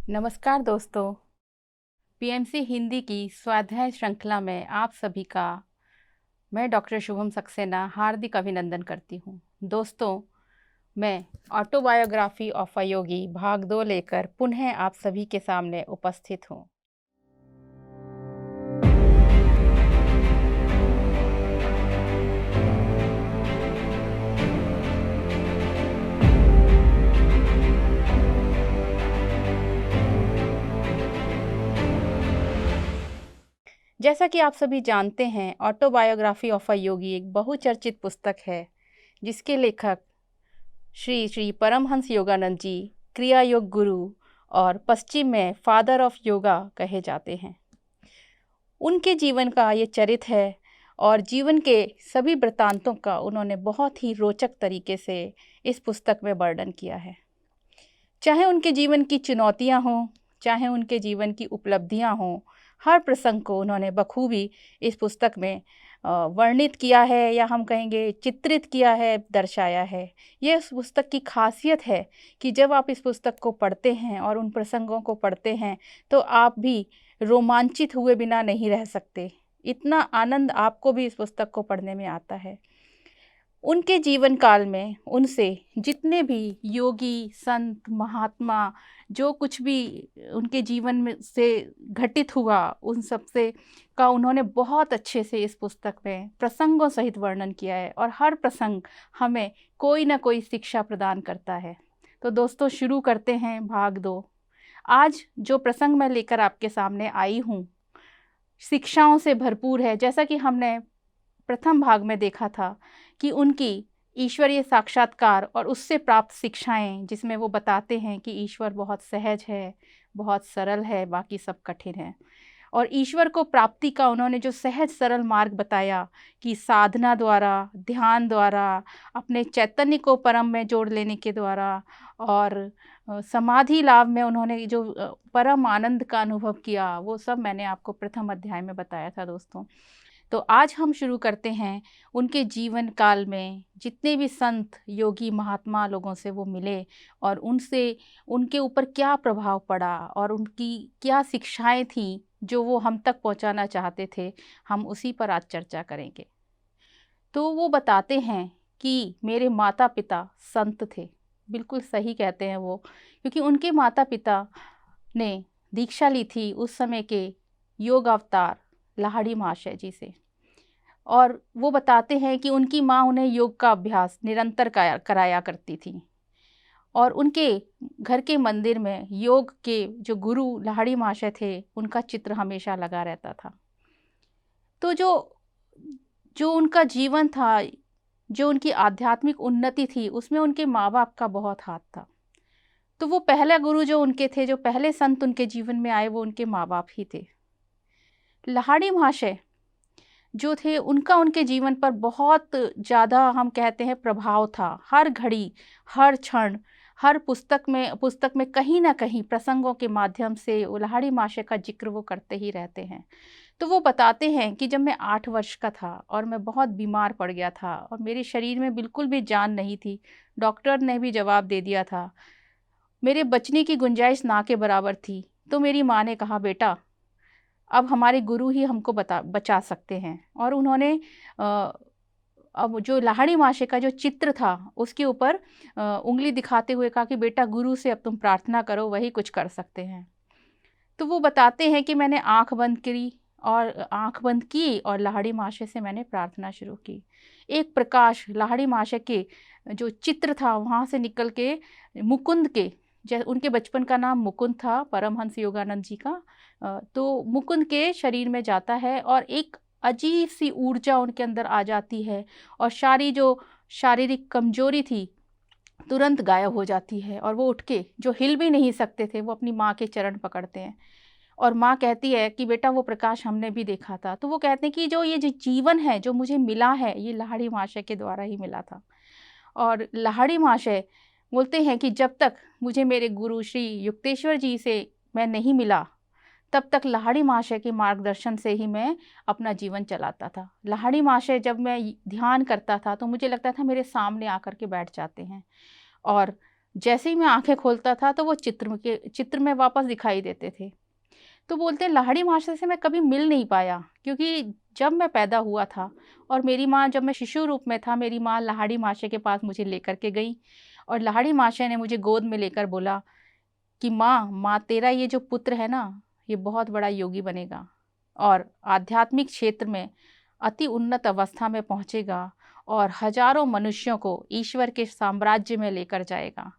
नमस्कार दोस्तों। पीएमसी हिंदी की स्वाध्याय श्रृंखला में आप सभी का मैं डॉक्टर शुभम सक्सेना हार्दिक अभिनंदन करती हूँ। दोस्तों, मैं ऑटोबायोग्राफी ऑफ अ योगी भाग 2 लेकर पुनः आप सभी के सामने उपस्थित हूँ। जैसा कि आप सभी जानते हैं, ऑटोबायोग्राफी ऑफ अ योगी एक बहुचर्चित पुस्तक है जिसके लेखक श्री श्री परमहंस योगानंद जी क्रिया योग गुरु और पश्चिम में फादर ऑफ योगा कहे जाते हैं। उनके जीवन का ये चरित्र है और जीवन के सभी वृत्तांतों का उन्होंने बहुत ही रोचक तरीके से इस पुस्तक में वर्णन किया है। चाहे उनके जीवन की चुनौतियां हों, चाहे उनके जीवन की उपलब्धियां हों, हर प्रसंग को उन्होंने बखूबी इस पुस्तक में वर्णित किया है, या हम कहेंगे चित्रित किया है, दर्शाया है। ये इस पुस्तक की खासियत है कि जब आप इस पुस्तक को पढ़ते हैं और उन प्रसंगों को पढ़ते हैं तो आप भी रोमांचित हुए बिना नहीं रह सकते। इतना आनंद आपको भी इस पुस्तक को पढ़ने में आता है। उनके जीवन काल में उनसे जितने भी योगी, संत, महात्मा, जो कुछ भी उनके जीवन में से घटित हुआ, उन सब से का उन्होंने बहुत अच्छे से इस पुस्तक में प्रसंगों सहित वर्णन किया है और हर प्रसंग हमें कोई ना कोई शिक्षा प्रदान करता है। तो दोस्तों, शुरू करते हैं भाग 2। आज जो प्रसंग मैं लेकर आपके सामने आई हूँ शिक्षाओं से भरपूर है। जैसा कि हमने प्रथम भाग में देखा था कि उनकी ईश्वरीय साक्षात्कार और उससे प्राप्त शिक्षाएं, जिसमें वो बताते हैं कि ईश्वर बहुत सहज है, बहुत सरल है, बाकी सब कठिन है। और ईश्वर को प्राप्ति का उन्होंने जो सहज सरल मार्ग बताया कि साधना द्वारा, ध्यान द्वारा, अपने चैतन्य को परम में जोड़ लेने के द्वारा और समाधि लाभ में उन्होंने जो परम आनंद का अनुभव किया, वो सब मैंने आपको प्रथम अध्याय में बताया था दोस्तों। तो आज हम शुरू करते हैं उनके जीवन काल में जितने भी संत, योगी, महात्मा लोगों से वो मिले और उनसे उनके ऊपर क्या प्रभाव पड़ा और उनकी क्या शिक्षाएं थीं जो वो हम तक पहुंचाना चाहते थे। हम उसी पर आज चर्चा करेंगे। तो वो बताते हैं कि मेरे माता पिता संत थे। बिल्कुल सही कहते हैं वो, क्योंकि उनके माता पिता ने दीक्षा ली थी उस समय के योग अवतार लाहिड़ी महाशय जी से। और वो बताते हैं कि उनकी माँ उन्हें योग का अभ्यास निरंतर कराया करती थी और उनके घर के मंदिर में योग के जो गुरु लाहिड़ी महाशय थे, उनका चित्र हमेशा लगा रहता था। तो जो जो उनका जीवन था, जो उनकी आध्यात्मिक उन्नति थी, उसमें उनके माँ बाप का बहुत हाथ था। तो वो पहला गुरु जो उनके थे, जो पहले संत उनके जीवन में आए, वो उनके माँ बाप ही थे। लाहिड़ी महाशय जो थे, उनका उनके जीवन पर बहुत ज़्यादा हम कहते हैं प्रभाव था। हर घड़ी, हर क्षण, हर पुस्तक में कहीं ना कहीं प्रसंगों के माध्यम से लाहिड़ी महाशय का जिक्र वो करते ही रहते हैं। तो वो बताते हैं कि जब मैं 8 वर्ष का था और मैं बहुत बीमार पड़ गया था और मेरे शरीर में बिल्कुल भी जान नहीं थी, डॉक्टर ने भी जवाब दे दिया था, मेरे बचने की गुंजाइश ना के बराबर थी। तो मेरी माँ ने कहा, बेटा अब हमारे गुरु ही हमको बचा सकते हैं। और उन्होंने अब जो लाहिड़ी महाशय का जो चित्र था उसके ऊपर उंगली दिखाते हुए कहा कि बेटा गुरु से अब तुम प्रार्थना करो, वही कुछ कर सकते हैं। तो वो बताते हैं कि मैंने आंख बंद की और लाहिड़ी महाशय से मैंने प्रार्थना शुरू की। एक प्रकाश लाहिड़ी महाशय के जो चित्र था वहाँ से निकल के मुकुंद के, उनके बचपन का नाम मुकुंद था, परमहंस योगानंद जी का, तो मुकुंद के शरीर में जाता है और एक अजीब सी ऊर्जा उनके अंदर आ जाती है और जो शारीरिक कमजोरी थी तुरंत गायब हो जाती है और वो उठ के, जो हिल भी नहीं सकते थे, वो अपनी माँ के चरण पकड़ते हैं। और माँ कहती है कि बेटा वो प्रकाश हमने भी देखा था। तो वो कहते हैं कि जो ये जो जीवन है जो मुझे मिला है, ये लाहिड़ी महाशय के द्वारा ही मिला था। और लाहिड़ी महाशय बोलते हैं कि जब तक मुझे मेरे गुरु श्री युक्तेश्वर जी से मैं नहीं मिला, तब तक लाहिड़ी महाशय के मार्गदर्शन से ही मैं अपना जीवन चलाता था। लाहिड़ी महाशय जब मैं ध्यान करता था तो मुझे लगता था मेरे सामने आकर के बैठ जाते हैं और जैसे ही मैं आंखें खोलता था तो वो चित्र में वापस दिखाई देते थे। तो बोलते हैं लाहिड़ी मास्टर से मैं कभी मिल नहीं पाया, क्योंकि जब मैं पैदा हुआ था और मेरी माँ, जब मैं शिशु रूप में था, मेरी माँ लाहिड़ी मास्टर के पास मुझे लेकर के गई और लाहिड़ी मास्टर ने मुझे गोद में लेकर बोला कि माँ, तेरा ये जो पुत्र है ना, ये बहुत बड़ा योगी बनेगा और आध्यात्मिक क्षेत्र में अति उन्नत अवस्था में पहुँचेगा और हजारों मनुष्यों को ईश्वर के साम्राज्य में लेकर जाएगा।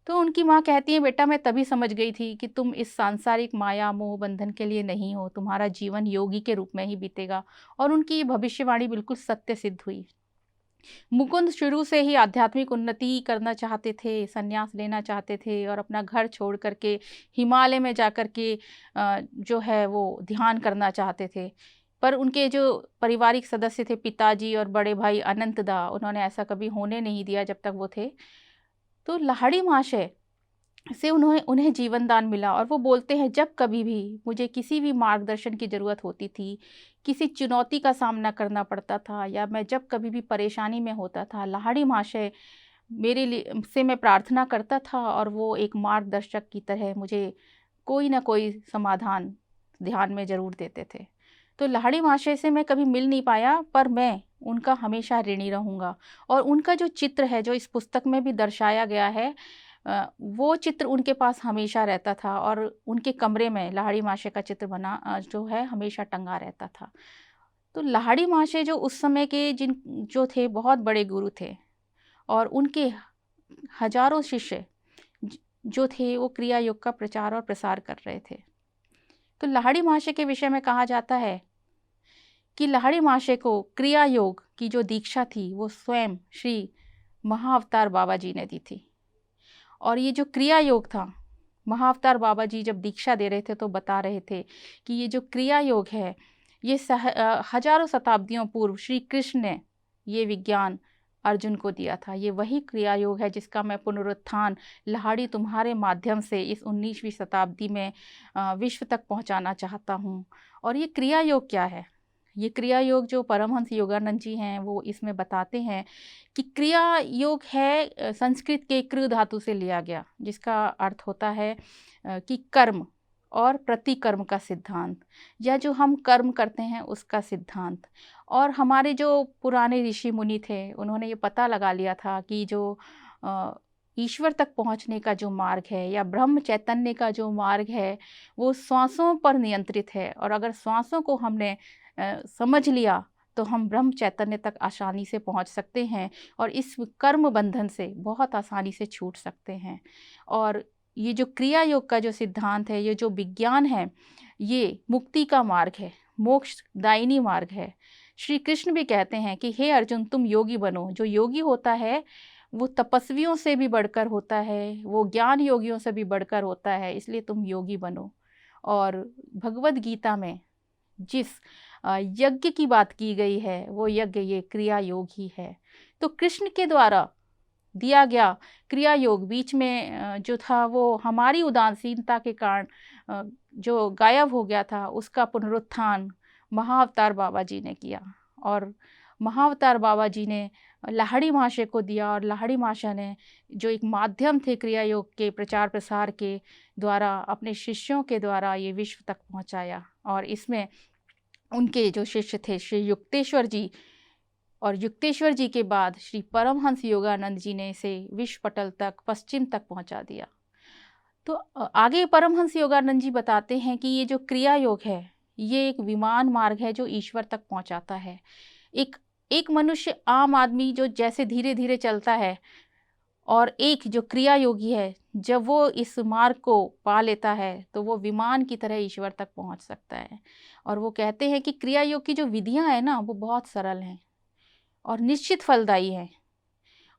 तो उनकी माँ कहती है, बेटा मैं तभी समझ गई थी कि तुम इस सांसारिक माया मोह बंधन के लिए नहीं हो, तुम्हारा जीवन योगी के रूप में ही बीतेगा। और उनकी ये भविष्यवाणी बिल्कुल सत्य सिद्ध हुई। मुकुंद शुरू से ही आध्यात्मिक उन्नति करना चाहते थे, संन्यास लेना चाहते थे और अपना घर छोड़ करके हिमालय में जाकर के जो है वो ध्यान करना चाहते थे। पर उनके जो पारिवारिक सदस्य थे, पिताजी और बड़े भाई अनंतदा, उन्होंने ऐसा कभी होने नहीं दिया जब तक वो थे। तो लाहिड़ी महाशय से उन्हें जीवन दान मिला और वो बोलते हैं, जब कभी भी मुझे किसी भी मार्गदर्शन की ज़रूरत होती थी, किसी चुनौती का सामना करना पड़ता था या मैं जब कभी भी परेशानी में होता था, लाहिड़ी महाशय मेरे लिए से मैं प्रार्थना करता था और वो एक मार्गदर्शक की तरह मुझे कोई ना कोई समाधान ध्यान में ज़रूर देते थे। तो लाहिड़ी महाशय से मैं कभी मिल नहीं पाया, पर मैं उनका हमेशा ऋणी रहूँगा। और उनका जो चित्र है, जो इस पुस्तक में भी दर्शाया गया है, वो चित्र उनके पास हमेशा रहता था और उनके कमरे में लाहिड़ी महाशय का चित्र जो है हमेशा टंगा रहता था। तो लाहिड़ी महाशय जो उस समय के जो थे, बहुत बड़े गुरु थे और उनके हजारों शिष्य जो थे वो क्रिया योग का प्रचार और प्रसार कर रहे थे। तो लाहिड़ी महाशय के विषय में कहा जाता है कि लाहिड़ी महाशय को क्रिया योग की जो दीक्षा थी वो स्वयं श्री महाअवतार बाबा जी ने दी थी। और ये जो क्रिया योग था, महाअवतार बाबा जी जब दीक्षा दे रहे थे तो बता रहे थे कि ये जो क्रिया योग है, ये हजारों शताब्दियों पूर्व श्री कृष्ण ने ये विज्ञान अर्जुन को दिया था। ये वही क्रिया योग है जिसका मैं पुनरुत्थान लाहिड़ी तुम्हारे माध्यम से इस 19वीं शताब्दी में विश्व तक पहुंचाना चाहता हूं। और ये क्रिया योग क्या है? ये क्रिया योग जो परमहंस योगानंद जी हैं वो इसमें बताते हैं कि क्रिया योग है संस्कृत के कृ धातु से लिया गया, जिसका अर्थ होता है कि कर्म और प्रतिकर्म का सिद्धांत, या जो हम कर्म करते हैं उसका सिद्धांत। और हमारे जो पुराने ऋषि मुनि थे, उन्होंने ये पता लगा लिया था कि जो ईश्वर तक पहुंचने का जो मार्ग है या ब्रह्म चैतन्य का जो मार्ग है, वो श्वासों पर नियंत्रित है। और अगर श्वासों को हमने समझ लिया तो हम ब्रह्म चैतन्य तक आसानी से पहुंच सकते हैं और इस कर्म बंधन से बहुत आसानी से छूट सकते हैं। और ये जो क्रिया योग का जो सिद्धांत है, ये जो विज्ञान है, ये मुक्ति का मार्ग है, मोक्ष दायिनी मार्ग है। श्री कृष्ण भी कहते हैं कि हे अर्जुन, तुम योगी बनो। जो योगी होता है वो तपस्वियों से भी बढ़कर होता है, वो ज्ञान योगियों से भी बढ़कर होता है, इसलिए तुम योगी बनो। और भगवद गीता में जिस यज्ञ की बात की गई है, वो यज्ञ ये क्रिया योग ही है। तो कृष्ण के द्वारा दिया गया क्रिया योग बीच में जो था वो हमारी उदासीनता के कारण जो गायब हो गया था, उसका पुनरुत्थान महाअवतार बाबा जी ने किया। और महाअवतार बाबा जी ने लाहिड़ी महाशय को दिया और लाहिड़ी महाशय ने जो एक माध्यम थे क्रिया योग के प्रचार प्रसार के द्वारा अपने शिष्यों के द्वारा ये विश्व तक पहुंचाया। और इसमें उनके जो शिष्य थे श्री युक्तेश्वर जी, और युक्तेश्वर जी के बाद श्री परमहंस योगानंद जी ने इसे विश्व पटल तक, पश्चिम तक पहुंचा दिया। तो आगे परमहंस योगानंद जी बताते हैं कि ये जो क्रिया योग है, ये एक विमान मार्ग है जो ईश्वर तक पहुंचाता है। एक मनुष्य, आम आदमी जो जैसे धीरे धीरे चलता है, और एक जो क्रिया योगी है, जब वो इस मार्ग को पा लेता है तो वो विमान की तरह ईश्वर तक पहुंच सकता है। और वो कहते हैं कि क्रिया योग की जो विधियां हैं ना, वो बहुत सरल हैं और निश्चित फलदायी हैं।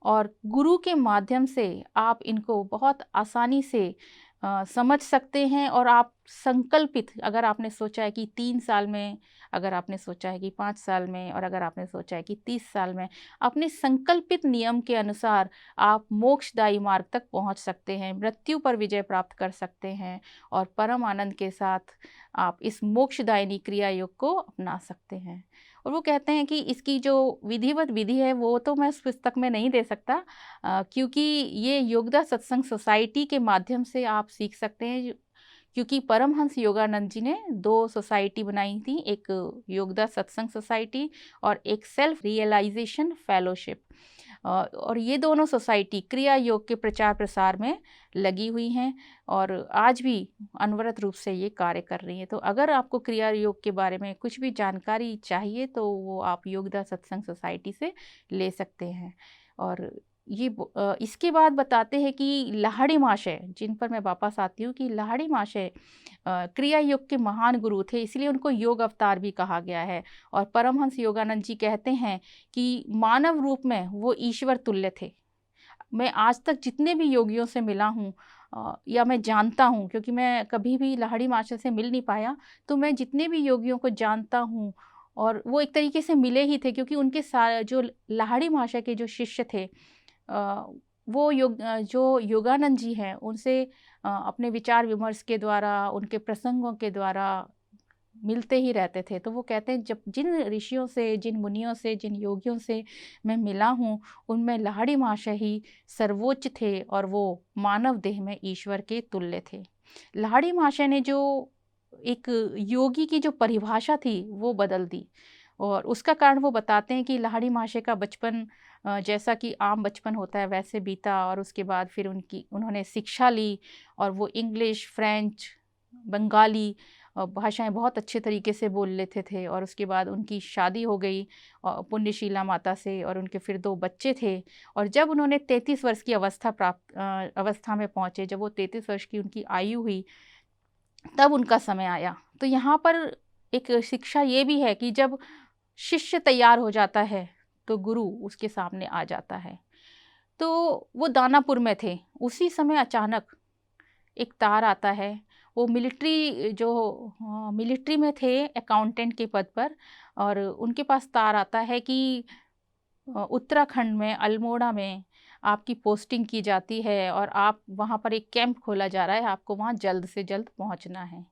और गुरु के माध्यम से आप इनको बहुत आसानी से समझ सकते हैं। और आप संकल्पित, अगर आपने सोचा है कि 3 साल में, अगर आपने सोचा है कि 5 साल में, और अगर आपने सोचा है कि 30 साल में, अपने संकल्पित नियम के अनुसार आप मोक्षदायी मार्ग तक पहुंच सकते हैं, मृत्यु पर विजय प्राप्त कर सकते हैं और परम आनंद के साथ आप इस मोक्षदायिनी क्रिया योग को अपना सकते हैं। और वो कहते हैं कि इसकी जो विधिवत विधि है वो तो मैं उस पुस्तक में नहीं दे सकता, क्योंकि ये योगदा सत्संग सोसाइटी के माध्यम से आप सीख सकते हैं। क्योंकि परमहंस योगानंद जी ने 2 सोसाइटी बनाई थी, एक योगदा सत्संग सोसाइटी और एक सेल्फ रियलाइजेशन फेलोशिप। और ये दोनों सोसाइटी क्रिया योग के प्रचार प्रसार में लगी हुई हैं और आज भी अनवरत रूप से ये कार्य कर रही हैं। तो अगर आपको क्रिया योग के बारे में कुछ भी जानकारी चाहिए तो वो आप योगदा सत्संग सोसाइटी से ले सकते हैं। और इसके बाद बताते हैं कि लाहिड़ी महाशय, जिन पर मैं वापस आती हूँ, कि लाहिड़ी महाशय क्रिया योग के महान गुरु थे, इसलिए उनको योग अवतार भी कहा गया है। और परमहंस योगानंद जी कहते हैं कि मानव रूप में वो ईश्वर तुल्य थे। मैं आज तक जितने भी योगियों से मिला हूँ या मैं जानता हूँ, क्योंकि मैं कभी भी लाहिड़ी महाशय से मिल नहीं पाया, तो मैं जितने भी योगियों को जानता हूँ और वो एक तरीके से मिले ही थे, क्योंकि उनके जो लाहिड़ी महाशय के जो शिष्य थे, वो जो योगानंद जी हैं उनसे अपने विचार विमर्श के द्वारा, उनके प्रसंगों के द्वारा मिलते ही रहते थे। तो वो कहते हैं, जब जिन ऋषियों से, जिन मुनियों से, जिन योगियों से मैं मिला हूँ, उनमें लाहिड़ी महाशय ही सर्वोच्च थे और वो मानव देह में ईश्वर के तुल्य थे। लाहिड़ी महाशय ने जो एक योगी की जो परिभाषा थी वो बदल दी, और उसका कारण वो बताते हैं कि लाहिड़ी महाशय का बचपन जैसा कि आम बचपन होता है वैसे बीता, और उसके बाद फिर उन्होंने शिक्षा ली और वो इंग्लिश, फ्रेंच, बंगाली भाषाएं बहुत अच्छे तरीके से बोल लेते थे। और उसके बाद उनकी शादी हो गई पुण्यशीला माता से, और उनके फिर 2 बच्चे थे। और जब उन्होंने 33 वर्ष की अवस्था में पहुँचे, जब वो 33 वर्ष की उनकी आयु हुई, तब उनका समय आया। तो यहाँ पर एक शिक्षा ये भी है कि जब शिष्य तैयार हो जाता है तो गुरु उसके सामने आ जाता है। तो वो दानापुर में थे, उसी समय अचानक एक तार आता है। वो मिलिट्री में थे, अकाउंटेंट के पद पर, और उनके पास तार आता है कि उत्तराखंड में अल्मोड़ा में आपकी पोस्टिंग की जाती है और आप वहाँ पर एक कैंप खोला जा रहा है, आपको वहाँ जल्द से जल्द पहुँचना है।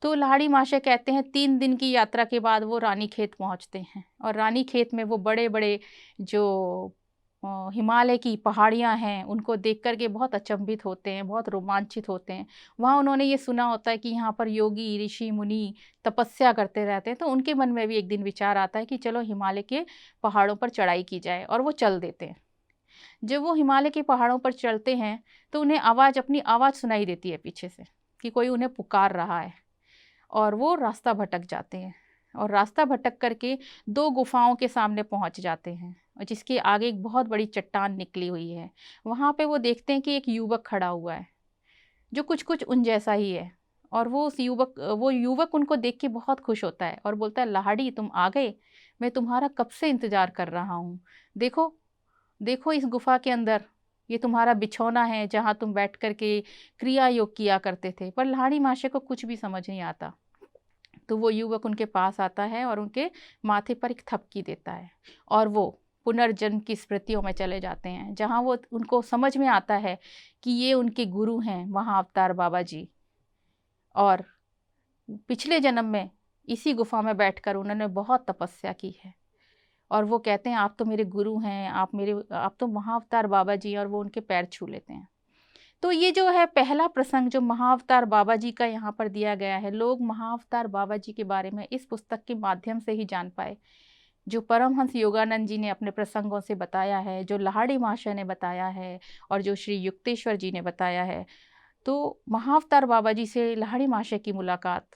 तो लाहिड़ी महाशय कहते हैं 3 दिन की यात्रा के बाद वो रानीखेत पहुँचते हैं, और रानीखेत में वो बड़े बड़े जो हिमालय की पहाड़ियाँ हैं उनको देख कर के बहुत अचंभित होते हैं, बहुत रोमांचित होते हैं। वहाँ उन्होंने ये सुना होता है कि यहाँ पर योगी, ऋषि, मुनि तपस्या करते रहते हैं। तो उनके मन में भी एक दिन विचार आता है कि चलो हिमालय के पहाड़ों पर चढ़ाई की जाए, और वो चल देते हैं। जब वो हिमालय के पहाड़ों पर चलते हैं तो उन्हें अपनी आवाज़ सुनाई देती है पीछे से कि कोई उन्हें पुकार रहा है, और वो रास्ता भटक जाते हैं। और रास्ता भटक करके 2 गुफाओं के सामने पहुंच जाते हैं, और जिसके आगे एक बहुत बड़ी चट्टान निकली हुई है। वहाँ पे वो देखते हैं कि एक युवक खड़ा हुआ है जो कुछ कुछ उन जैसा ही है, और वो युवक उनको देख के बहुत खुश होता है और बोलता है, लाहिड़ी तुम आ गए, मैं तुम्हारा कब से इंतज़ार कर रहा हूँ। देखो देखो इस गुफा के अंदर ये तुम्हारा बिछौना है जहाँ तुम बैठ कर के क्रिया योग किया करते थे। पर लाहिड़ी महाशय को कुछ भी समझ नहीं आता। तो वो युवक उनके पास आता है और उनके माथे पर एक थपकी देता है, और वो पुनर्जन्म की स्मृतियों में चले जाते हैं, जहाँ वो उनको समझ में आता है कि ये उनके गुरु हैं महाअवतार बाबा जी, और पिछले जन्म में इसी गुफा में बैठकर उन्होंने बहुत तपस्या की है। और वो कहते हैं, आप तो मेरे गुरु हैं, आप तो महाअवतार बाबा जी हैं, और वो उनके पैर छू लेते हैं। तो ये जो है पहला प्रसंग जो महाअवतार बाबा जी का यहाँ पर दिया गया है, लोग महाअवतार बाबा जी के बारे में इस पुस्तक के माध्यम से ही जान पाए। जो परमहंस योगानंद जी ने अपने प्रसंगों से बताया है, जो लाहिड़ी महाशय ने बताया है, और जो श्री युक्तेश्वर जी ने बताया है। तो महाअवतार बाबा जी से लाहिड़ी महाशय की मुलाकात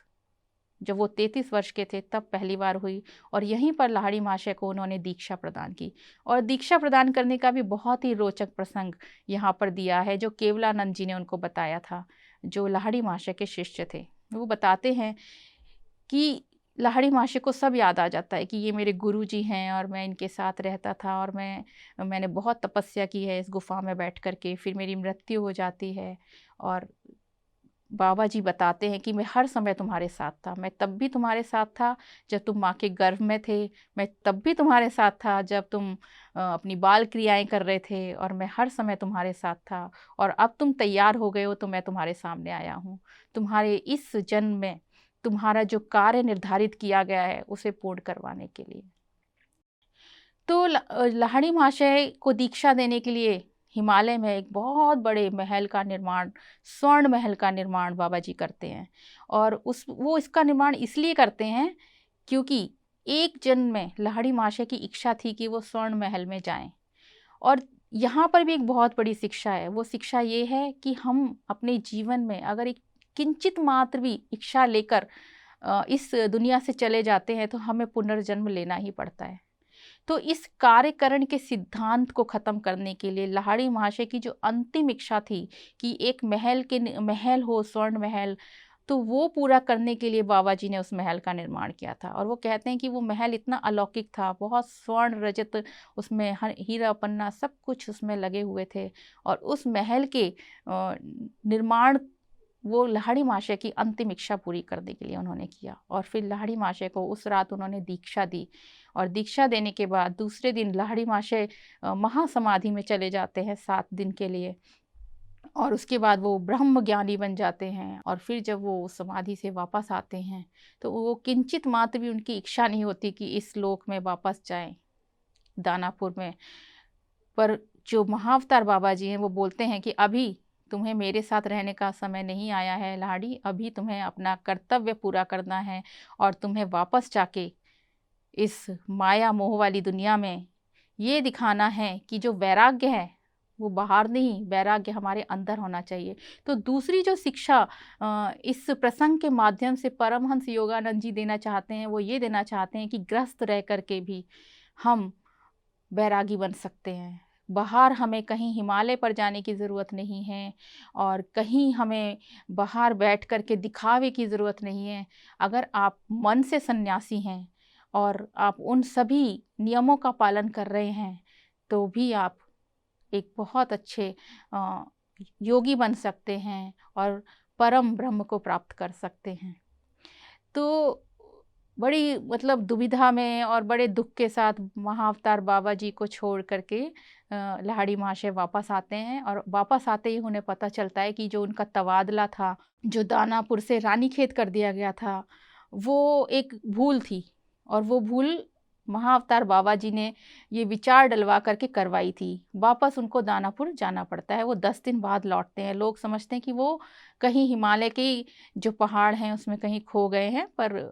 जब वो 33 वर्ष के थे तब पहली बार हुई, और यहीं पर लाहिड़ी महाशय को उन्होंने दीक्षा प्रदान की। और दीक्षा प्रदान करने का भी बहुत ही रोचक प्रसंग यहाँ पर दिया है, जो केवलानंद जी ने उनको बताया था, जो लाहिड़ी महाशय के शिष्य थे। वो बताते हैं कि लाहिड़ी महाशय को सब याद आ जाता है कि ये मेरे गुरु जी हैं, और मैं इनके साथ रहता था, और मैंने बहुत तपस्या की है इस गुफा में बैठ कर के, फिर मेरी मृत्यु हो जाती है। और बाबा जी बताते हैं कि मैं हर समय तुम्हारे साथ था, मैं तब भी तुम्हारे साथ था जब तुम माँ के गर्भ में थे, मैं तब भी तुम्हारे साथ था जब तुम अपनी बाल क्रियाएं कर रहे थे, और मैं हर समय तुम्हारे साथ था। और अब तुम तैयार हो गए हो तो मैं तुम्हारे सामने आया हूँ। तुम्हारे इस जन्म में तुम्हारा जो कार्य निर्धारित किया गया है उसे पूर्ण करवाने के लिए। तो लाहिड़ी महाशय को दीक्षा देने के लिए हिमालय में एक बहुत बड़े महल का निर्माण, स्वर्ण महल का निर्माण बाबा जी करते हैं। और वो इसका निर्माण इसलिए करते हैं क्योंकि एक जन्म में लाहिड़ी महाशय की इच्छा थी कि वो स्वर्ण महल में जाएं। और यहाँ पर भी एक बहुत बड़ी शिक्षा है। वो शिक्षा ये है कि हम अपने जीवन में अगर एक किंचित मात्र भी इच्छा लेकर इस दुनिया से चले जाते हैं तो हमें पुनर्जन्म लेना ही पड़ता है। तो इस कार्यकरण के सिद्धांत को ख़त्म करने के लिए लाहिड़ी महाशय की जो अंतिम इच्छा थी कि एक महल हो, स्वर्ण महल, तो वो पूरा करने के लिए बाबा जी ने उस महल का निर्माण किया था। और वो कहते हैं कि वो महल इतना अलौकिक था, बहुत स्वर्ण रजत उसमें, हीरा पन्ना सब कुछ उसमें लगे हुए थे। और उस महल के निर्माण वो लाहिड़ी महाशय की अंतिम इच्छा पूरी करने के लिए उन्होंने किया। और फिर लाहिड़ी महाशय को उस रात उन्होंने दीक्षा दी। और दीक्षा देने के बाद दूसरे दिन लाहिड़ी महाशय महासमाधि में चले जाते हैं 7 दिन के लिए। और उसके बाद वो ब्रह्म ज्ञानी बन जाते हैं। और फिर जब वो समाधि से वापस आते हैं तो वो किंचित मात्र भी उनकी इच्छा नहीं होती कि इस लोक में वापस जाएं, दानापुर में। पर जो महाअवतार बाबा जी हैं वो बोलते हैं कि अभी तुम्हें मेरे साथ रहने का समय नहीं आया है लाहिड़ी, अभी तुम्हें अपना कर्तव्य पूरा करना है और तुम्हें वापस जाके इस माया मोह वाली दुनिया में ये दिखाना है कि जो वैराग्य है वो बाहर नहीं, वैराग्य हमारे अंदर होना चाहिए। तो दूसरी जो शिक्षा इस प्रसंग के माध्यम से परमहंस योगानंद जी देना चाहते हैं वो ये देना चाहते हैं कि गृहस्थ रह करके भी हम बैरागी बन सकते हैं। बाहर हमें कहीं हिमालय पर जाने की ज़रूरत नहीं है और कहीं हमें बाहर बैठ कर के दिखावे की ज़रूरत नहीं है। अगर आप मन से सन्यासी हैं और आप उन सभी नियमों का पालन कर रहे हैं तो भी आप एक बहुत अच्छे योगी बन सकते हैं और परम ब्रह्म को प्राप्त कर सकते हैं। तो बड़ी मतलब दुविधा में और बड़े दुख के साथ महाअवतार बाबा जी को छोड़ करके लाहिड़ी महाशय वापस आते हैं। और वापस आते ही उन्हें पता चलता है कि जो उनका तबादला था, जो दानापुर से रानीखेत कर दिया गया था, वो एक भूल थी। और वो भूल महाअवतार बाबा जी ने ये विचार डलवा करके करवाई थी। वापस उनको दानापुर जाना पड़ता है। वो 10 दिन बाद लौटते हैं। लोग समझते हैं कि वो कहीं हिमालय के जो पहाड़ हैं उसमें कहीं खो गए हैं, पर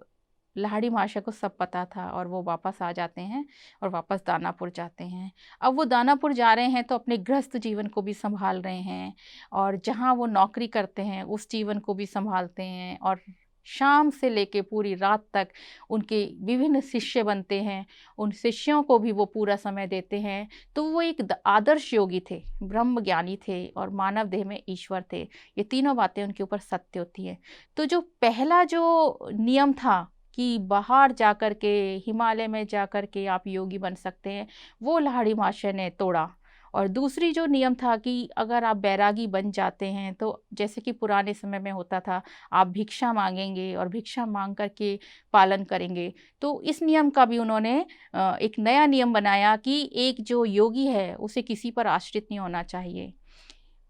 लाहिड़ी महाशय को सब पता था और वो वापस आ जाते हैं और वापस दानापुर जाते हैं। अब वो दानापुर जा रहे हैं तो अपने गृहस्थ जीवन को भी संभाल रहे हैं और जहाँ वो नौकरी करते हैं उस जीवन को भी संभालते हैं। और शाम से लेके पूरी रात तक उनके विभिन्न शिष्य बनते हैं, उन शिष्यों को भी वो पूरा समय देते हैं। तो वो एक आदर्श योगी थे, ब्रह्म ज्ञानी थे और मानव देह में ईश्वर थे। ये तीनों बातें उनके ऊपर सत्य होती हैं। तो जो पहला जो नियम था कि बाहर जाकर के, हिमालय में जाकर के आप योगी बन सकते हैं, वो लाहिड़ी महाशय ने तोड़ा। और दूसरी जो नियम था कि अगर आप बैरागी बन जाते हैं तो जैसे कि पुराने समय में होता था, आप भिक्षा मांगेंगे और भिक्षा मांग करके पालन करेंगे। तो इस नियम का भी उन्होंने एक नया नियम बनाया कि एक जो योगी है उसे किसी पर आश्रित नहीं होना चाहिए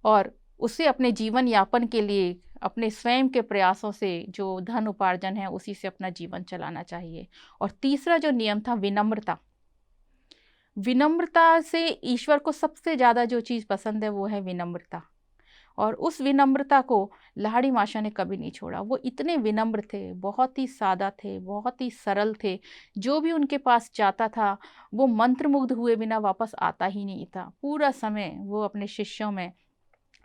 और उसे अपने जीवन यापन के लिए अपने स्वयं के प्रयासों से जो धन उपार्जन है उसी से अपना जीवन चलाना चाहिए। और तीसरा जो नियम था विनम्रता। विनम्रता से ईश्वर को सबसे ज़्यादा जो चीज़ पसंद है वो है विनम्रता। और उस विनम्रता को लाहिड़ी महाशय ने कभी नहीं छोड़ा। वो इतने विनम्र थे, बहुत ही सादा थे, बहुत ही सरल थे। जो भी उनके पास जाता था वो मंत्रमुग्ध हुए बिना वापस आता ही नहीं था। पूरा समय वो अपने शिष्यों में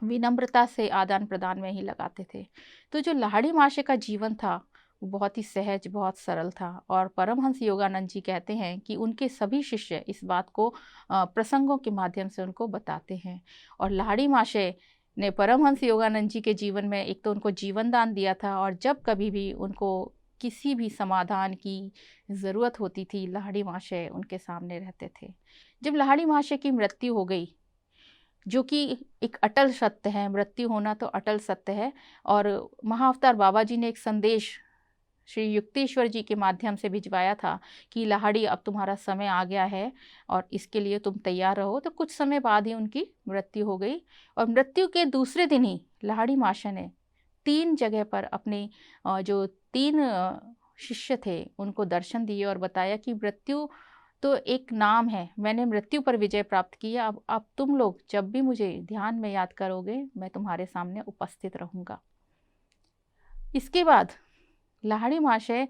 विनम्रता से आदान प्रदान में ही लगाते थे। तो जो लाहिड़ी महाशय का जीवन था वो बहुत ही सहज, बहुत सरल था। और परमहंस योगानंद जी कहते हैं कि उनके सभी शिष्य इस बात को प्रसंगों के माध्यम से उनको बताते हैं। और लाहिड़ी महाशय ने परमहंस योगानंद जी के जीवन में एक तो उनको जीवन दान दिया था और जब कभी भी उनको किसी भी समाधान की ज़रूरत होती थी लाहिड़ी महाशय उनके सामने रहते थे। जब लाहिड़ी महाशय की मृत्यु हो गई, जो कि एक अटल सत्य है, मृत्यु होना तो अटल सत्य है, और महाअवतार बाबा जी ने एक संदेश श्री युक्तेश्वर जी के माध्यम से भिजवाया था कि लाहिड़ी अब तुम्हारा समय आ गया है और इसके लिए तुम तैयार रहो। तो कुछ समय बाद ही उनकी मृत्यु हो गई और मृत्यु के दूसरे दिन ही लाहिड़ी महाशय ने 3 जगह पर अपने जो 3 शिष्य थे उनको दर्शन दिए और बताया कि मृत्यु तो एक नाम है, मैंने मृत्यु पर विजय प्राप्त किया। अब तुम लोग जब भी मुझे ध्यान में याद करोगे, मैं तुम्हारे सामने उपस्थित रहूँगा। इसके बाद लाहिड़ी महाशय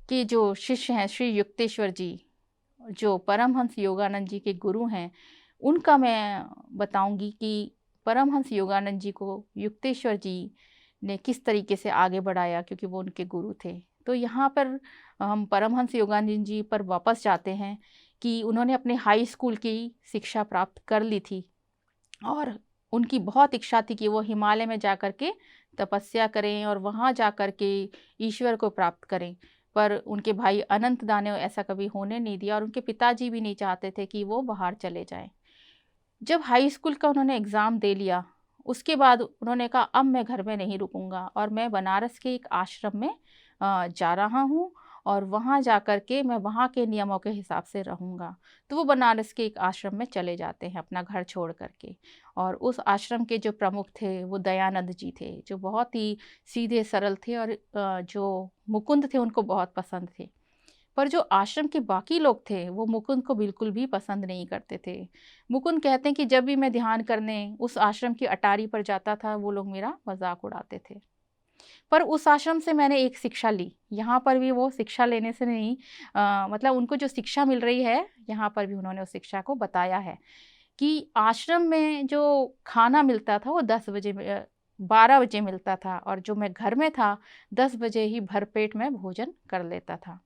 के जो शिष्य हैं श्री युक्तेश्वर जी, जो परमहंस योगानंद जी के गुरु हैं, उनका मैं बताऊंगी कि परमहंस योगानंद जी को युक्तेश्वर जी ने किस तरीके से आगे बढ़ाया, क्योंकि वो उनके गुरु थे। तो यहाँ पर हम परमहंस योगानंद जी पर वापस जाते हैं कि उन्होंने अपने हाई स्कूल की शिक्षा प्राप्त कर ली थी और उनकी बहुत इच्छा थी कि वो हिमालय में जा कर के तपस्या करें और वहाँ जा कर के ईश्वर को प्राप्त करें। पर उनके भाई अनंत दास ने ऐसा कभी होने नहीं दिया और उनके पिताजी भी नहीं चाहते थे कि वो बाहर चले जाएं। जब हाई स्कूल का उन्होंने एग्ज़ाम दे लिया, उसके बाद उन्होंने कहा अब मैं घर में नहीं रुकूंगा और मैं बनारस के एक आश्रम में जा रहा हूँ और वहाँ जा कर के मैं वहाँ के नियमों के हिसाब से रहूँगा। तो वो बनारस के एक आश्रम में चले जाते हैं अपना घर छोड़ कर के। और उस आश्रम के जो प्रमुख थे वो दयानंद जी थे, जो बहुत ही सीधे सरल थे और जो मुकुंद थे उनको बहुत पसंद थे। पर जो आश्रम के बाकी लोग थे वो मुकुंद को बिल्कुल भी पसंद नहीं करते थे। मुकुंद कहते हैं कि जब भी मैं ध्यान करने उस आश्रम की अटारी पर जाता था, वो लोग मेरा मजाक उड़ाते थे। पर उस आश्रम से मैंने एक शिक्षा ली, यहाँ पर भी वो शिक्षा लेने से नहीं, मतलब उनको जो शिक्षा मिल रही है यहाँ पर भी उन्होंने उस शिक्षा को बताया है कि आश्रम में जो खाना मिलता था वो 12 बजे मिलता था और जो मैं घर में था 10 बजे ही भरपेट में भोजन कर लेता था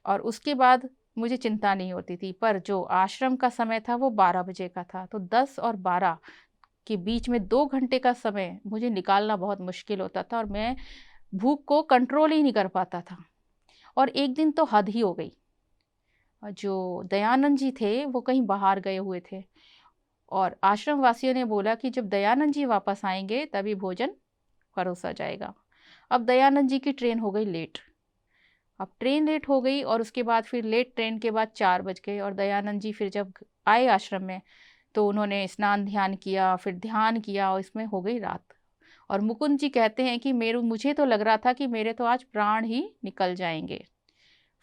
और उसके बाद मुझे चिंता नहीं होती थी। पर जो आश्रम का समय था वो 12 बजे का था, तो 10 और 12 के बीच में 2 घंटे का समय मुझे निकालना बहुत मुश्किल होता था और मैं भूख को कंट्रोल ही नहीं कर पाता था। और एक दिन तो हद ही हो गई। जो दयानंद जी थे वो कहीं बाहर गए हुए थे और आश्रम वासियों ने बोला कि जब दयानंद जी वापस आएंगे तभी भोजन परोसा जाएगा। अब दयानंद जी की ट्रेन हो गई लेट। अब ट्रेन लेट हो गई और उसके बाद फिर लेट ट्रेन के बाद 4 बज गए और दयानंद जी फिर जब आए आश्रम में तो उन्होंने स्नान ध्यान किया, फिर ध्यान किया और इसमें हो गई रात। और मुकुंद जी कहते हैं कि मुझे तो लग रहा था कि मेरे तो आज प्राण ही निकल जाएंगे।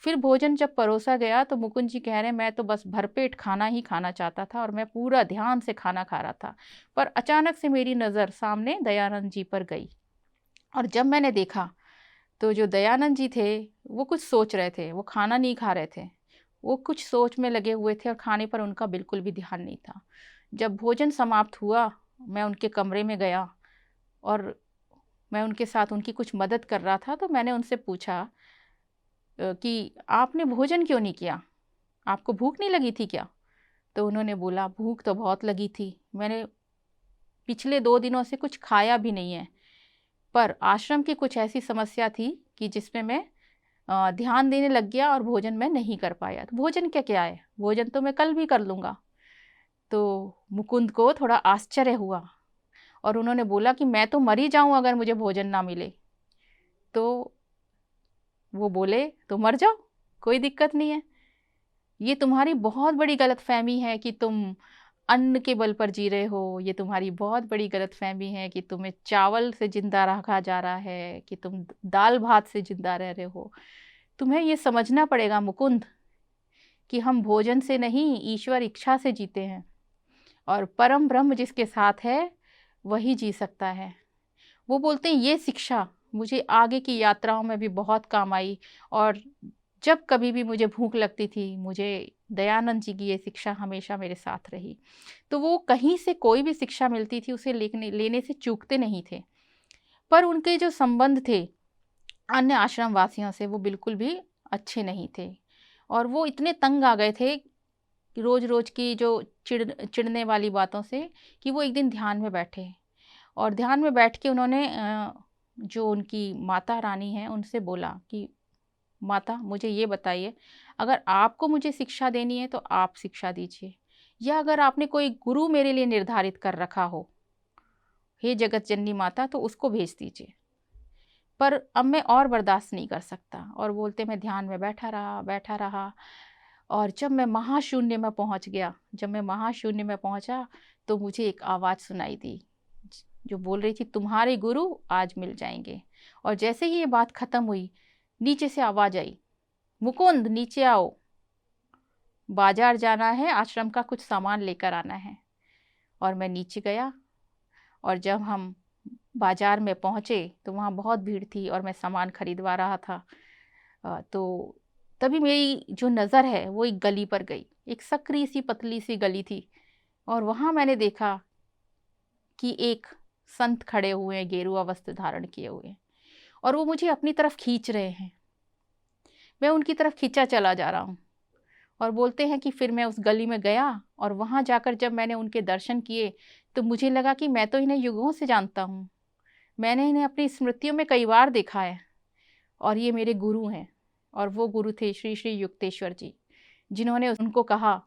फिर भोजन जब परोसा गया तो मुकुंद जी कह रहे हैं मैं तो बस भरपेट खाना ही खाना चाहता था और मैं पूरा ध्यान से खाना खा रहा था। पर अचानक से मेरी नज़र सामने दयानंद जी पर गई और जब मैंने देखा तो जो दयानंद जी थे वो कुछ सोच रहे थे, वो खाना नहीं खा रहे थे, वो कुछ सोच में लगे हुए थे और खाने पर उनका बिल्कुल भी ध्यान नहीं था। जब भोजन समाप्त हुआ मैं उनके कमरे में गया और मैं उनके साथ उनकी कुछ मदद कर रहा था। तो मैंने उनसे पूछा कि आपने भोजन क्यों नहीं किया, आपको भूख नहीं लगी थी क्या? तो उन्होंने बोला भूख तो बहुत लगी थी, मैंने पिछले 2 दिनों से कुछ खाया भी नहीं है, पर आश्रम की कुछ ऐसी समस्या थी कि जिसमें मैं ध्यान देने लग गया और भोजन मैं नहीं कर पाया। तो भोजन क्या क्या है, भोजन तो मैं कल भी कर लूँगा। तो मुकुंद को थोड़ा आश्चर्य हुआ और उन्होंने बोला कि मैं तो मर ही जाऊँ अगर मुझे भोजन ना मिले। तो वो बोले तो मर जाओ, कोई दिक्कत नहीं है। ये तुम्हारी बहुत बड़ी गलतफहमी है कि तुम अन्न के बल पर जी रहे हो, ये तुम्हारी बहुत बड़ी गलतफहमी है कि तुम्हें चावल से जिंदा रखा जा रहा है, कि तुम दाल भात से जिंदा रह रहे हो। तुम्हें ये समझना पड़ेगा मुकुंद कि हम भोजन से नहीं, ईश्वर इच्छा से जीते हैं और परम ब्रह्म जिसके साथ है वही जी सकता है। वो बोलते हैं ये शिक्षा मुझे आगे की यात्राओं में भी बहुत काम आई और जब कभी भी मुझे भूख लगती थी, मुझे दयानंद जी की ये शिक्षा हमेशा मेरे साथ रही। तो वो कहीं से कोई भी शिक्षा मिलती थी उसे लेने से चूकते नहीं थे। पर उनके जो संबंध थे अन्य आश्रम वासियों से वो बिल्कुल भी अच्छे नहीं थे और वो इतने तंग आ गए थे कि रोज रोज की जो चिढ़ने वाली बातों से, कि वो एक दिन ध्यान में बैठे और ध्यान में बैठ के उन्होंने जो उनकी माता रानी हैं उनसे बोला कि माता मुझे ये बताइए, अगर आपको मुझे शिक्षा देनी है तो आप शिक्षा दीजिए, या अगर आपने कोई गुरु मेरे लिए निर्धारित कर रखा हो हे जगत जननी माता तो उसको भेज दीजिए, पर अब मैं और बर्दाश्त नहीं कर सकता। और बोलते मैं ध्यान में बैठा रहा और जब मैं महाशून्य में पहुंच गया, जब मैं महाशून्य में पहुंचा तो मुझे एक आवाज़ सुनाई दी जो बोल रही थी तुम्हारे गुरु आज मिल जाएंगे। और जैसे ही ये बात खत्म हुई, नीचे से आवाज आई, मुकुंद नीचे आओ, बाजार जाना है, आश्रम का कुछ सामान लेकर आना है। और मैं नीचे गया, और जब हम बाजार में पहुंचे तो वहाँ बहुत भीड़ थी और मैं सामान खरीदवा रहा था। तो तभी मेरी जो नज़र है वो एक गली पर गई। एक सकरी सी पतली सी गली थी, और वहाँ मैंने देखा कि एक संत खड़े हुए हैं, गेरुआ वस्त्र धारण किए हुए, और वो मुझे अपनी तरफ खींच रहे हैं। मैं उनकी तरफ खींचा चला जा रहा हूँ। और बोलते हैं कि फिर मैं उस गली में गया, और वहाँ जाकर जब मैंने उनके दर्शन किए तो मुझे लगा कि मैं तो इन्हें युगों से जानता हूँ, मैंने इन्हें अपनी स्मृतियों में कई बार देखा है, और ये मेरे गुरु हैं। और वो गुरु थे श्री श्री युक्तेश्वर जी, जिन्होंने उनको कहा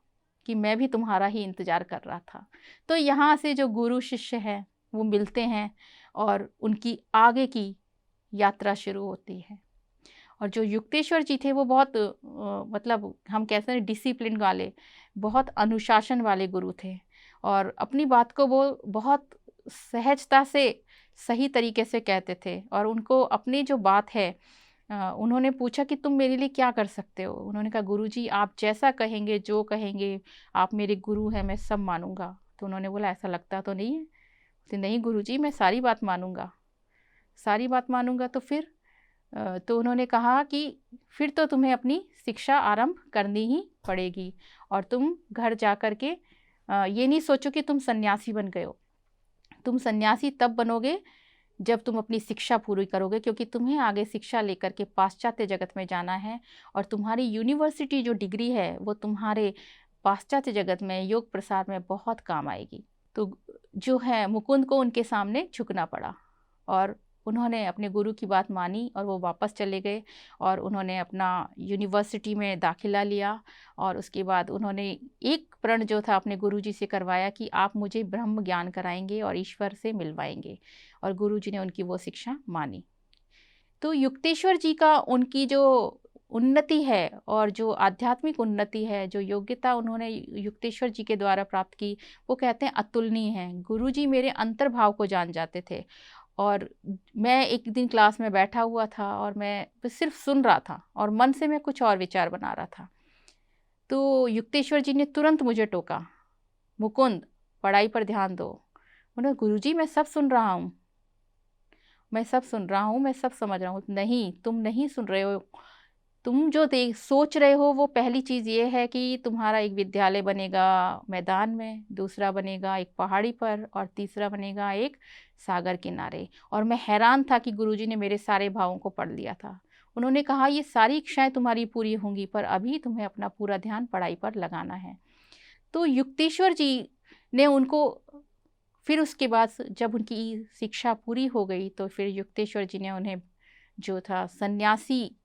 कि मैं भी तुम्हारा ही इंतज़ार कर रहा था। तो यहाँ से जो गुरु शिष्य हैं वो मिलते हैं, और उनकी आगे की यात्रा शुरू होती है। और जो युक्तेश्वर जी थे वो बहुत मतलब हम कहते हैं डिसिप्लिन वाले, बहुत अनुशासन वाले गुरु थे, और अपनी बात को वो बहुत सहजता से सही तरीके से कहते थे। और उनको अपनी जो बात है, उन्होंने पूछा कि तुम मेरे लिए क्या कर सकते हो। उन्होंने कहा गुरुजी आप जैसा कहेंगे, जो कहेंगे, आप मेरे गुरु हैं, मैं सब मानूंगा। तो उन्होंने बोला ऐसा लगता तो नहीं है। तो नहीं गुरुजी मैं सारी बात मानूंगा, सारी बात मानूंगा। तो फिर तो उन्होंने कहा कि फिर तो तुम्हें अपनी शिक्षा आरंभ करनी ही पड़ेगी, और तुम घर जा कर के ये नहीं सोचो कि तुम सन्यासी बन गए हो। तुम सन्यासी तब बनोगे जब तुम अपनी शिक्षा पूरी करोगे, क्योंकि तुम्हें आगे शिक्षा लेकर के पाश्चात्य जगत में जाना है, और तुम्हारी यूनिवर्सिटी जो डिग्री है वो तुम्हारे पाश्चात्य जगत में योग प्रसार में बहुत काम आएगी। तो जो है मुकुंद को उनके सामने झुकना पड़ा, और उन्होंने अपने गुरु की बात मानी, और वो वापस चले गए, और उन्होंने अपना यूनिवर्सिटी में दाखिला लिया। और उसके बाद उन्होंने एक प्रण जो था अपने गुरुजी से करवाया कि आप मुझे ब्रह्म ज्ञान कराएंगे और ईश्वर से मिलवाएंगे, और गुरुजी ने उनकी वो शिक्षा मानी। तो युक्तेश्वर जी का उनकी जो उन्नति है, और जो आध्यात्मिक उन्नति है, जो योग्यता उन्होंने युक्तेश्वर जी के द्वारा प्राप्त की, वो कहते हैं अतुलनीय है। गुरुजी मेरे अंतर्भाव को जान जाते थे। और मैं एक दिन क्लास में बैठा हुआ था, और मैं सिर्फ सुन रहा था, और मन से मैं कुछ और विचार बना रहा था। तो युक्तेश्वर जी ने तुरंत मुझे टोका, मुकुंद पढ़ाई पर ध्यान दो। उन्होंने गुरुजी मैं सब सुन रहा हूँ, मैं सब सुन रहा हूँ, मैं सब समझ रहा हूँ। नहीं तुम नहीं सुन रहे हो, तुम जो सोच रहे हो वो पहली चीज़ ये है कि तुम्हारा एक विद्यालय बनेगा मैदान में, दूसरा बनेगा एक पहाड़ी पर, और तीसरा बनेगा एक सागर किनारे। और मैं हैरान था कि गुरुजी ने मेरे सारे भावों को पढ़ लिया था। उन्होंने कहा ये सारी इच्छाएं तुम्हारी पूरी होंगी, पर अभी तुम्हें अपना पूरा ध्यान पढ़ाई पर लगाना है। तो युक्तेश्वर जी ने उनको फिर उसके बाद जब उनकी शिक्षा पूरी हो गई, तो फिर युक्तेश्वर जी ने उन्हें जो था सन्यासी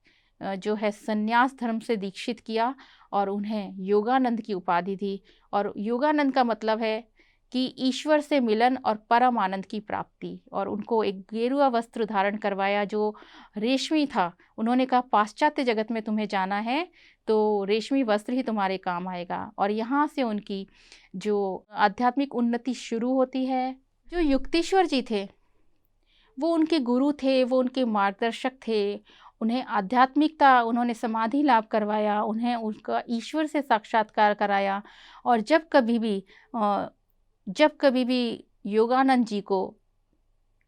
जो है संन्यास धर्म से दीक्षित किया, और उन्हें योगानंद की उपाधि दी। और योगानंद का मतलब है कि ईश्वर से मिलन और परम आनंद की प्राप्ति। और उनको एक गेरुआ वस्त्र धारण करवाया जो रेशमी था। उन्होंने कहा पाश्चात्य जगत में तुम्हें जाना है तो रेशमी वस्त्र ही तुम्हारे काम आएगा। और यहाँ से उनकी जो आध्यात्मिक उन्नति शुरू होती है। जो युक्तेश्वर जी थे वो उनके गुरु थे, वो उनके मार्गदर्शक थे। उन्हें आध्यात्मिकता, उन्होंने समाधि लाभ करवाया, उन्हें उनका ईश्वर से साक्षात्कार कराया। और जब कभी भी योगानंद जी को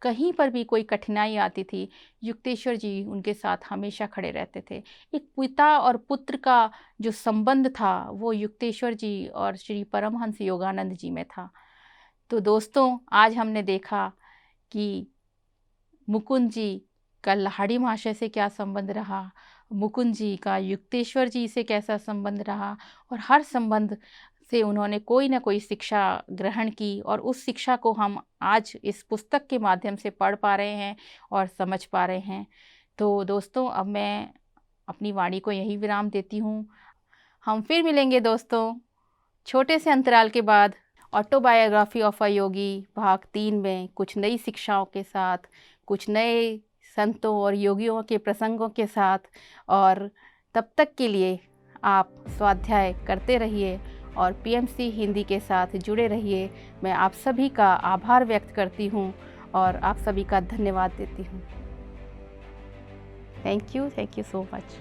कहीं पर भी कोई कठिनाई आती थी, युक्तेश्वर जी उनके साथ हमेशा खड़े रहते थे। एक पिता और पुत्र का जो संबंध था वो युक्तेश्वर जी और श्री परमहंस योगानंद जी में था। तो दोस्तों आज हमने देखा कि मुकुंद जी का लाहिड़ी महाशय से क्या संबंध रहा, मुकुंद जी का युक्तेश्वर जी से कैसा संबंध रहा, और हर संबंध से उन्होंने कोई ना कोई शिक्षा ग्रहण की, और उस शिक्षा को हम आज इस पुस्तक के माध्यम से पढ़ पा रहे हैं और समझ पा रहे हैं। तो दोस्तों अब मैं अपनी वाणी को यही विराम देती हूँ। हम फिर मिलेंगे दोस्तों छोटे से अंतराल के बाद ऑटोबायोग्राफी ऑफ अ योगी भाग 3 में कुछ नई शिक्षाओं के साथ, कुछ नए संतों और योगियों के प्रसंगों के साथ। और तब तक के लिए आप स्वाध्याय करते रहिए और पीएमसी हिंदी के साथ जुड़े रहिए। मैं आप सभी का आभार व्यक्त करती हूँ और आप सभी का धन्यवाद देती हूँ। Thank you so much.